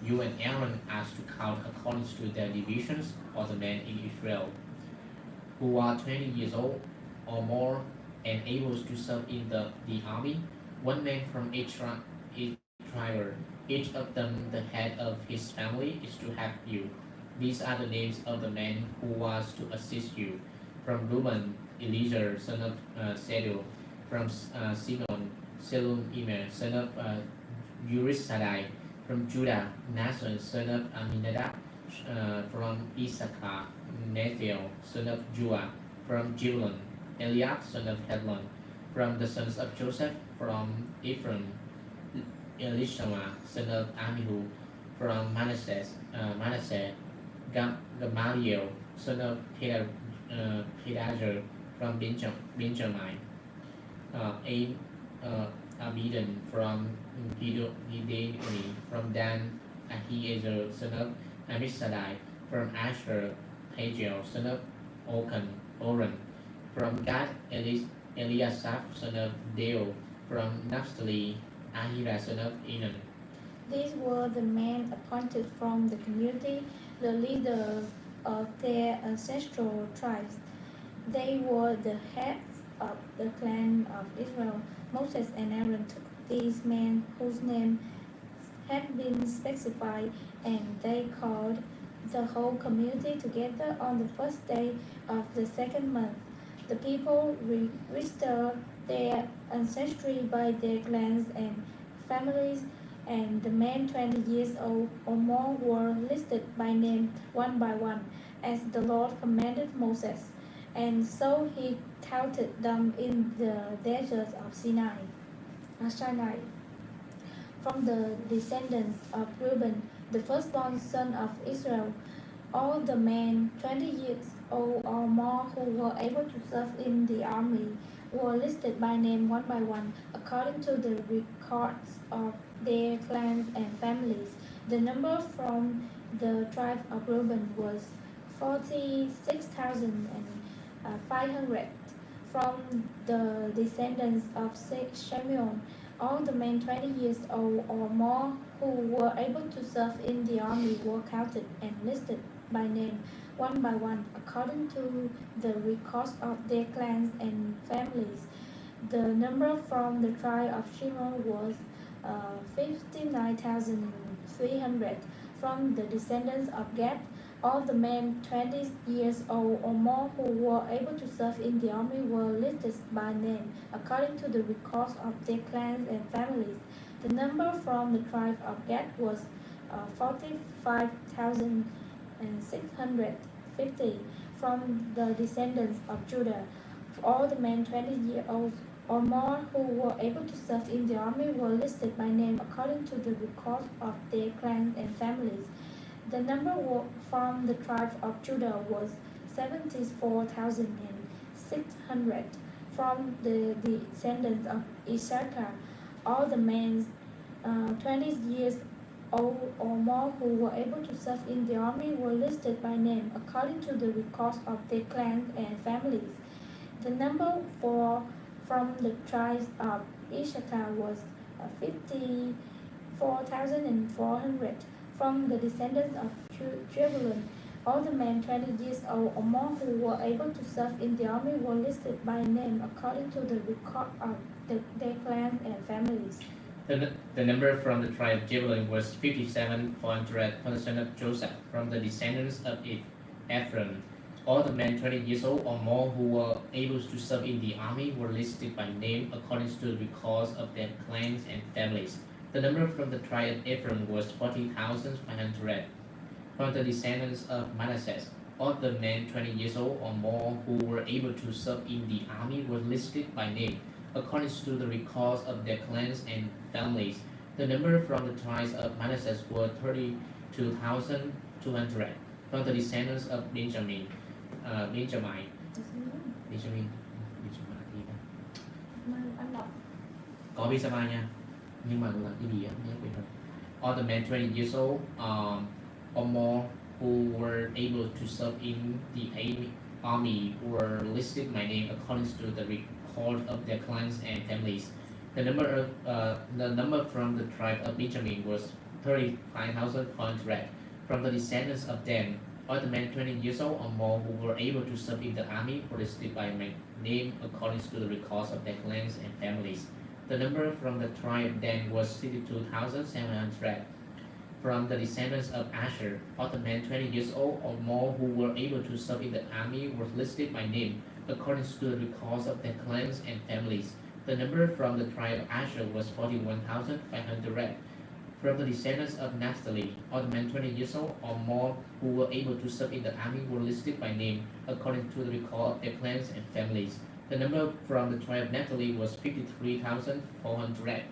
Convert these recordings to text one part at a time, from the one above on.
you and Aaron are to count according to their divisions all the men in Israel who are 20 years old or more and able to serve in the army, one man from each tribe, each of them the head of his family is to have you. These are the names of the men who was to assist you. From Reuben, Eliezer, son of Sedel. From Simon, Selum son of Urisadai. From Judah, Nason, son of Aminadab. From Issachar, Nethiel, son of Jua. From Jibulun, Eliab, son of Hedlon. From the sons of Joseph, from Ephraim, Elishama, son of Amihu. From Manasseh, Gamaliel, son of Pedazur. From Benjamin, Abidan. From Gidoni. From Dan, Ahiezer, son of Amisadai. From Asher, Pagiel, son of Oran. From Gad, Eliasaph, son of Deo. From Naphtali, Ahira, son of Enan. These were the men appointed from the community, the leaders of their ancestral tribes. They were the heads of the clan of Israel. Moses and Aaron took these men whose names had been specified, and they called the whole community together on the first day of the second month. The people registered their ancestry by their clans and families, and the men 20 years old or more were listed by name one by one, as the Lord commanded Moses. And so he counted them in the desert of Sinai. From the descendants of Reuben, the firstborn son of Israel, all the men 20 years old or more who were able to serve in the army were listed by name one by one, according to the records of their clans and families. The number from the tribe of Reuben was 46,500. From the descendants of Shemuel, all the men 20 years old or more who were able to serve in the army were counted and listed by name one by one, according to the records of their clans and families. The number from the tribe of Shimon was 59,300. From the descendants of Gad, all the men 20 years old or more who were able to serve in the army were listed by name, according to the records of their clans and families. The number from the tribe of Gad was 45,650. From the descendants of Judah, all the men 20 years old or more who were able to serve in the army were listed by name according to the records of their clans and families. The number from the tribe of Judah was 74,600. From the descendants of Issachar, all the men 20 years old or more who were able to serve in the army were listed by name according to the records of their clans and families. The number from the tribes of Issachar was 54,400. From the descendants of Zebulun, all the men 20 years old or more who were able to serve in the army were listed by name according to the record of their clans and families. The number from the tribe of Jebulun was 57,400 from the son of Joseph. From the descendants of Ephraim, all the men 20 years old or more who were able to serve in the army were listed by name according to the records of their clans and families. The number from the tribe of Ephraim was 40,500. From the descendants of Manasseh, all the men 20 years old or more who were able to serve in the army were listed by name according to the records of their clans and families. The number from the tribes of Manasseh was 32,200. From the descendants of Benjamin, có Benjamin nha, nhưng mà là cái gì á, nhớ quên rồi. All the men 20 years old or more who were able to serve in the army were listed by name according to the record of their clans and families. The number from the tribe of Benjamin was 35,400. From the descendants of Dan, all the men 20 years old or more who were able to serve in the army were listed by name according to the records of their clans and families. The number from the tribe of Dan was 62,700. From the descendants of Asher, all the men 20 years old or more who were able to serve in the army were listed by name according to the records of their clans and families. The number from the tribe of Asher was 41,500. From the descendants of Naphtali, all the men 20 years old or more who were able to serve in the army were listed by name according to the record of their clans and families. The number from the tribe of Naphtali was 53,400.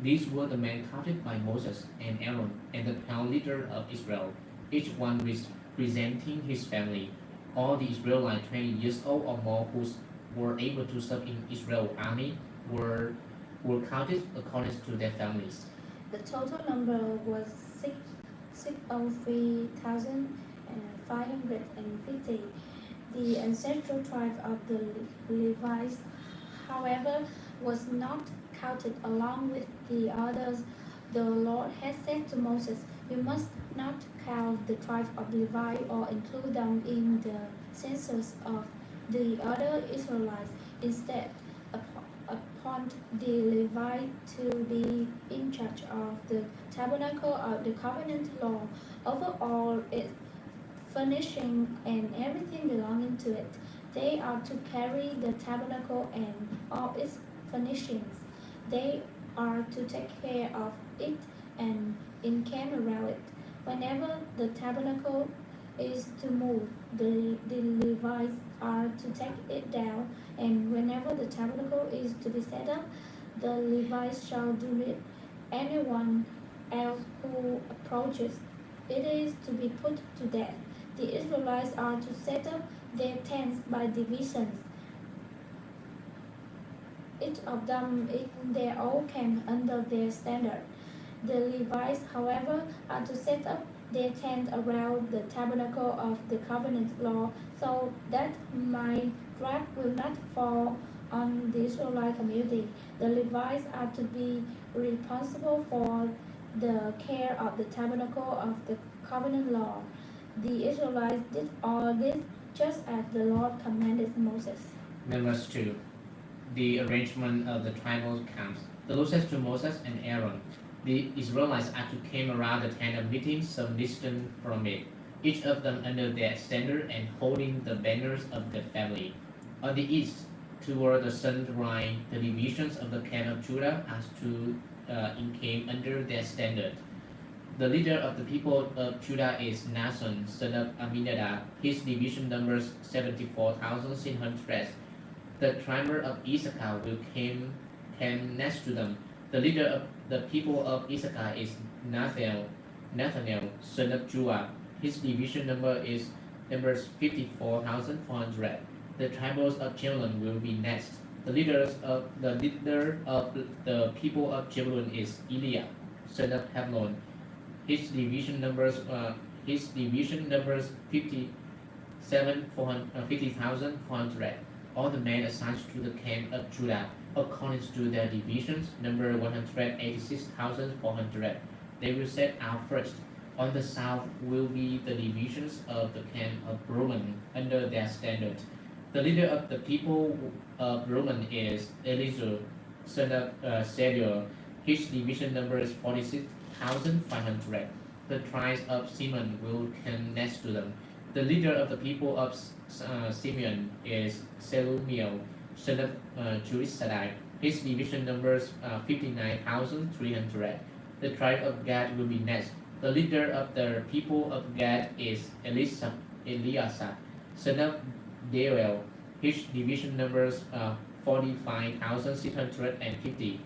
These were the men counted by Moses and Aaron and the town leader of Israel, each one representing his family. All the Israelites 20 years old or more who were able to serve in Israel's army were counted according to their families. The total number was 603,550. The ancestral tribe of the Levites, however, was not counted along with the others. The Lord had said to Moses, "You must not count the tribe of Levi or include them in the census of the other Israelites. Instead, appoint the Levite to be in charge of the tabernacle of the covenant law, over all its furnishing and everything belonging to it. They are to carry the tabernacle and all its furnishings. They are to take care of it and encamp around it. Whenever the tabernacle is to move, the Levites are to take it down, and whenever the tabernacle is to be set up, the Levites shall do it. Anyone else who approaches it is to be put to death. The Israelites are to set up their tents by divisions, each of them in their own camp under their standard. The Levites, however, are to set up their tent around the tabernacle of the covenant law, so that my wrath will not fall on the Israelite community. The Levites are to be responsible for the care of the tabernacle of the covenant law. The Israelites did all this just as the Lord commanded Moses. Numbers 2. The arrangement of the tribal camps. The Lord says to Moses and Aaron, the Israelites are to camp around the tent of meeting some distance from it, each of them under their standard and holding the banners of their family. On the east, toward the sunrise, the divisions of the camp of Judah are to encamp under their standard. The leader of the people of Judah is Nason, son of Aminadab. His division numbers 74,600. The tribe of Issachar will camp next to them. The leader of the people of Issachar is Nathanael, son of Juah. His division numbers 54,400. The tribes of Zebulun will be next. The leader of the people of Zebulun is Eliab, son of Hebron. His division numbers 50,400. All the men assigned to the camp of Judah, according to their divisions, number 186,400. They will set out first. On the south will be the divisions of the camp of Reuben under their standard. The leader of the people of Reuben is Elizur, son of Sedior. His division number is 46,500. The tribes of Simeon will come next to them. The leader of the people of Simeon is Selumiel, son of Jehozadak. His division numbers 59,300. The tribe of Gad will be next. The leader of the people of Gad is Eliasaph, son of Deuel. His division numbers 45,650.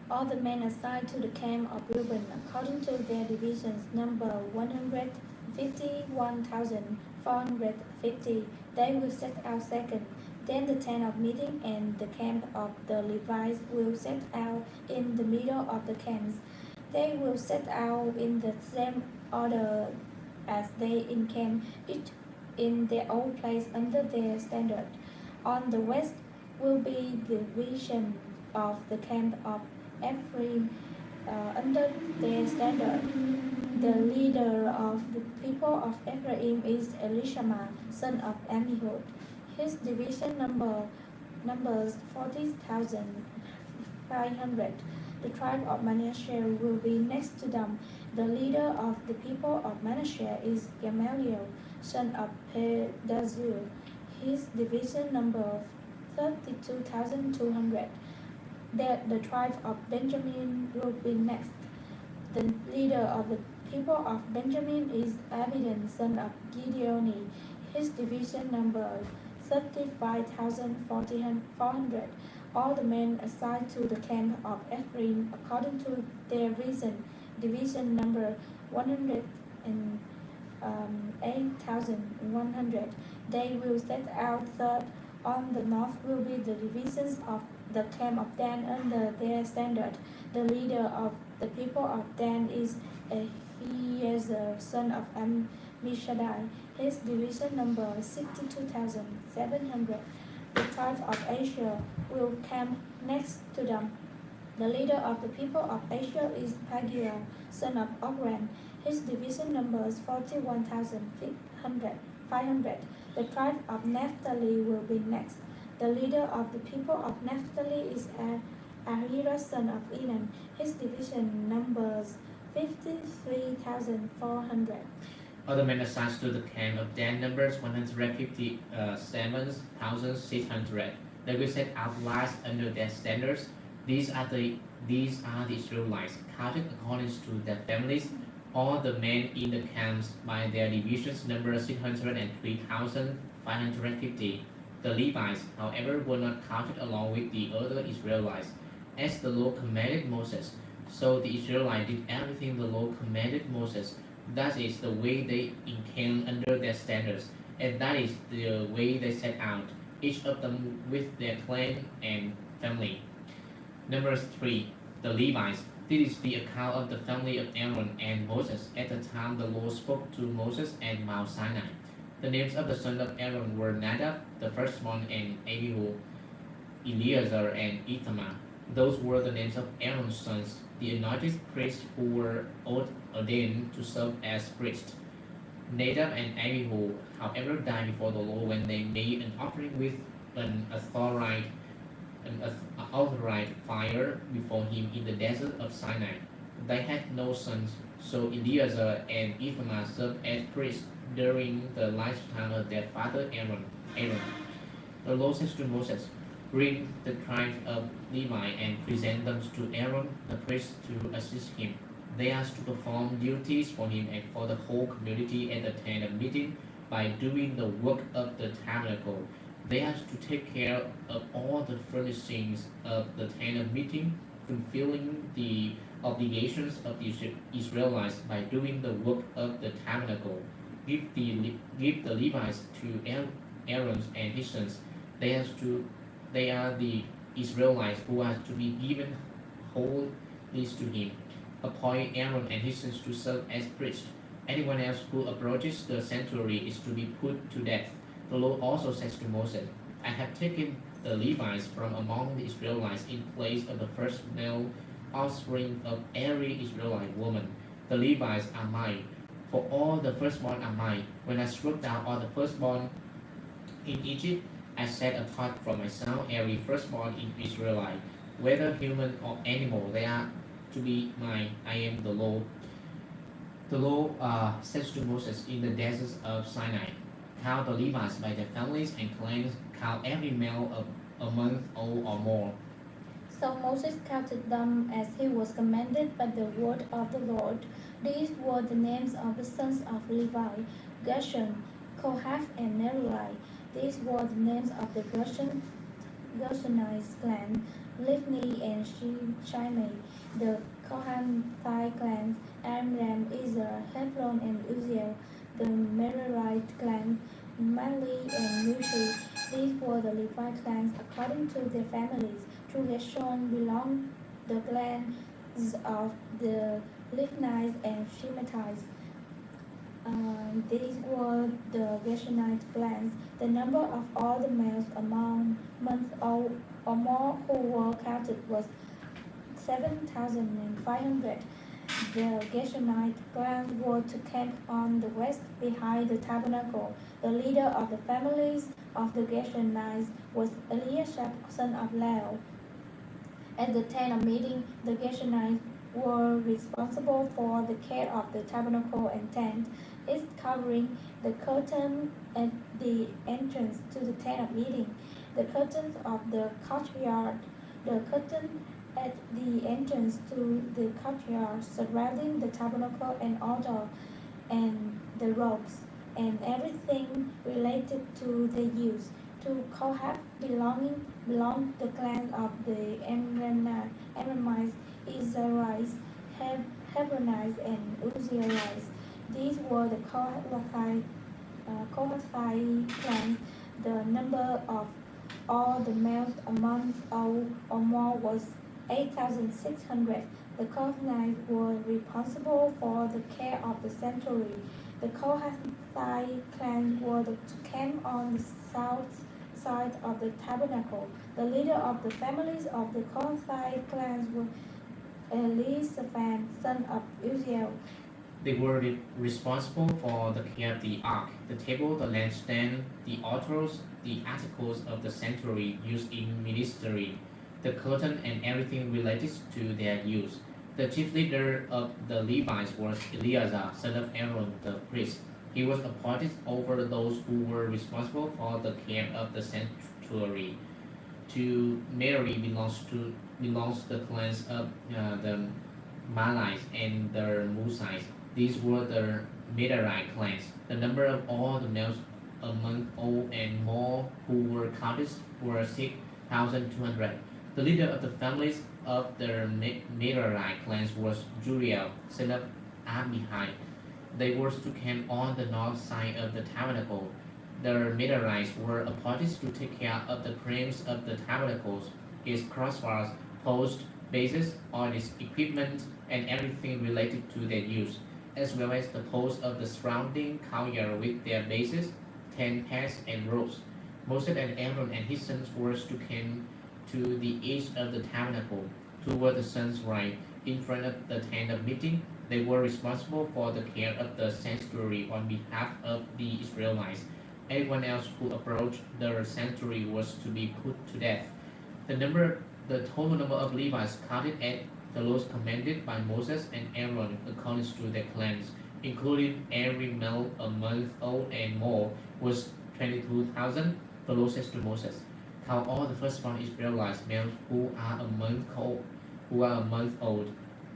All the men assigned to the camp of Reuben, according to their divisions, number 151,450. They will set out second. Then the tent of meeting and the camp of the Levites will set out in the middle of the camps. They will set out in the same order as they encamp, each in their own place under their standard. On the west will be the division of the camp of Ephraim. under their standard. The leader of the people of Ephraim is Elishama, son of Ammihud. His division numbers 40,500. The tribe of Manasseh will be next to them. The leader of the people of Manasseh is Gamaliel, son of Pedazur. His division number 32,200. The tribe of Benjamin will be next. The leader of the people of Benjamin is Abidan, son of Gideoni. His division number 35,400. All the men assigned to the camp of Ephraim according to their division number 108,100. They will set out third. On the north will be the divisions of the camp of Dan under their standard. The leader of the people of Dan is Ahiezer, son of Ammishaddai. His division number 62,700. The tribe of Asher will camp next to them. The leader of the people of Asher is Pagiel, son of Ogran. His division numbers 41,500. The tribe of Naphtali will be next. The leader of the people of Naphtali is Ahira, son of Enan. His division numbers 53,400. Other men assigned to the camp of Dan numbers 157,600. They will set out last under their standards. These are the Israelites, counted according to their families. All the men in the camps by their divisions number 603,550. The Levites, however, were not counted along with the other Israelites, as the Lord commanded Moses. So the Israelites did everything the Lord commanded Moses. That is the way they encamped under their standards, and that is the way they set out, each of them with their clan and family. Number 3. The Levites. This is the account of the family of Aaron and Moses at the time the Lord spoke to Moses at Mount Sinai. The names of the sons of Aaron were Nadab, the firstborn, and Abihu, Eleazar, and Ithamar. Those were the names of Aaron's sons, the anointed priests who were ordained to serve as priests. Nadab and Abihu, however, died before the Lord when they made an offering with an authorized fire before him in the desert of Sinai. They had no sons, so Eleazar and Ithamar served as priests during the lifetime of their father Aaron. The Lord says to Moses, "Bring the tribes of Levi and present them to Aaron the priest to assist him. They are to perform duties for him and for the whole community at the tent of meeting by doing the work of the tabernacle. They are to take care of all the furnishings of the tent of meeting, fulfilling the obligations of the Israelites by doing the work of the tabernacle. Give the Levites to Aaron and his sons. They are the Israelites who are to be given whole list to him. Appoint Aaron and his sons to serve as priests. Anyone else who approaches the sanctuary is to be put to death." The Lord also says to Moses, "I have taken the Levites from among the Israelites in place of the first male offspring of every Israelite woman. The Levites are mine, for all the firstborn are mine. When I struck down all the firstborn in Egypt, I set apart from myself every firstborn in Israelite, whether human or animal, they are to be mine. I am the Lord." The Lord says to Moses in the deserts of Sinai, "Count the Levites by their families and clans, count every male of a month old or more." So Moses counted them as he was commanded by the word of the Lord. These were the names of the sons of Levi: Gershon, Kohath, and Merari. These were the names of the Gershonite clan: Livni and Shimei. The Kohathite clans: Amram, Izhar, Hebron, and Uzziel. The Merarite clans: Mahli and Mushi. These were the Levi clans according to their families. To Gershon belonged the clans of the Livnites and Shimeites. These were the Gershonite clans. The number of all the males among months old or more who were counted was 7,500. The Gershonite clans were to camp on the west behind the tabernacle. The leader of the families of the Gershonites was Eliashib, son of Lael. At the tent of meeting, the Gershonites were responsible for the care of the tabernacle and tent, its covering, the curtain at the entrance to the tent of meeting, the curtains of the courtyard, the curtain at the entrance to the courtyard surrounding the tabernacle and altar, and the ropes, and everything related to their use. To Kohath belonged the clan of the Amramites, Israelites, Hebronites, and Uzzielites. These were the Kohathite clans. The number of all the males a month old or more was 8,600. The Kohathites were responsible for the care of the sanctuary. The Kohathite clan were to camp on the south side of the tabernacle. The leader of the families of the Kohathite clans was Elizaphan, son of Uzziel. They were responsible for the care of the ark, the table, the lampstand, the altars, the articles of the sanctuary used in ministry, the curtain, and everything related to their use. The chief leader of the Levites was Eleazar, son of Aaron the priest. He was appointed over those who were responsible for the care of the sanctuary. To Merari belongs the clans of the Malites and the Musites. These were the Merari clans. The number of all the males among old and more who were counted were 6,200. The leader of the families of the Merari clans was Juriel, son of Abihai. They were to camp on the north side of the tabernacle. The Merarites were appointed to take care of the frames of the tabernacles, its crossbars, posts, bases, all its equipment, and everything related to their use, as well as the posts of the surrounding courtyard with their bases, tent pegs, and ropes. Moses and Aaron and his sons were to camp to the east of the tabernacle, toward the sun's right, in front of the tent of meeting. They were responsible for the care of the sanctuary on behalf of the Israelites. Anyone else who approached the sanctuary was to be put to death. The total number of Levites counted at the Lord commanded by Moses and Aaron according to their clans, including every male a month old and more, was 22,000. The Lord says to Moses, "Count all the firstborn Israelites males who are a month old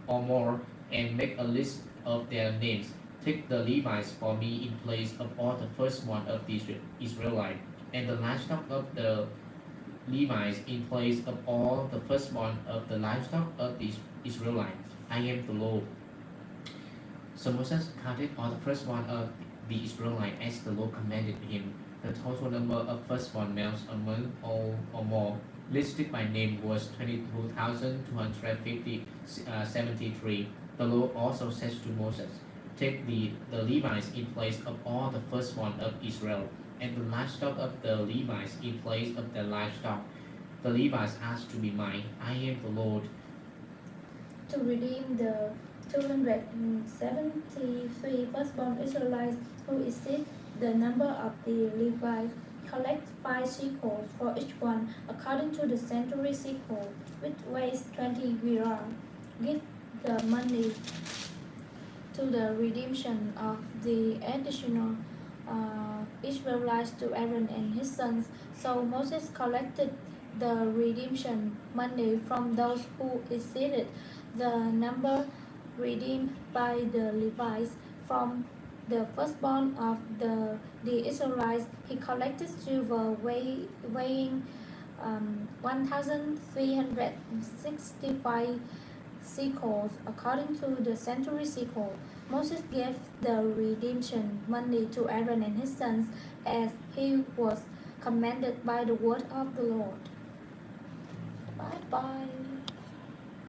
or more, and make a list of their names. Take the Levites for me in place of all the firstborn of the Israelites, and the livestock of the Levites in place of all the firstborn of the livestock of the Israelites. I am the Lord." So Moses counted all the firstborn of the Israelites as the Lord commanded him. The total number of firstborn males a month old or more, listed by name, was 22,273. The Lord also says to Moses, "Take the Levites in place of all the firstborn of Israel, and the livestock of the Levites in place of their livestock. The Levites are to be mine. I am the Lord." To redeem the 273 firstborn Israelites who exceed the number of the Levites, collect 5 shekels for each one, according to the sanctuary shekel, which weighs 20 gerah. Give the money to the redemption of the additional Israelites to Aaron and his sons. So Moses collected the redemption money from those who exceeded the number redeemed by the Levites. From the firstborn of the Israelites, he collected silver weighing 1,365 shekels, according to the sanctuary shekel. Moses gave the redemption money to Aaron and his sons as he was commanded by the word of the Lord. Bye bye.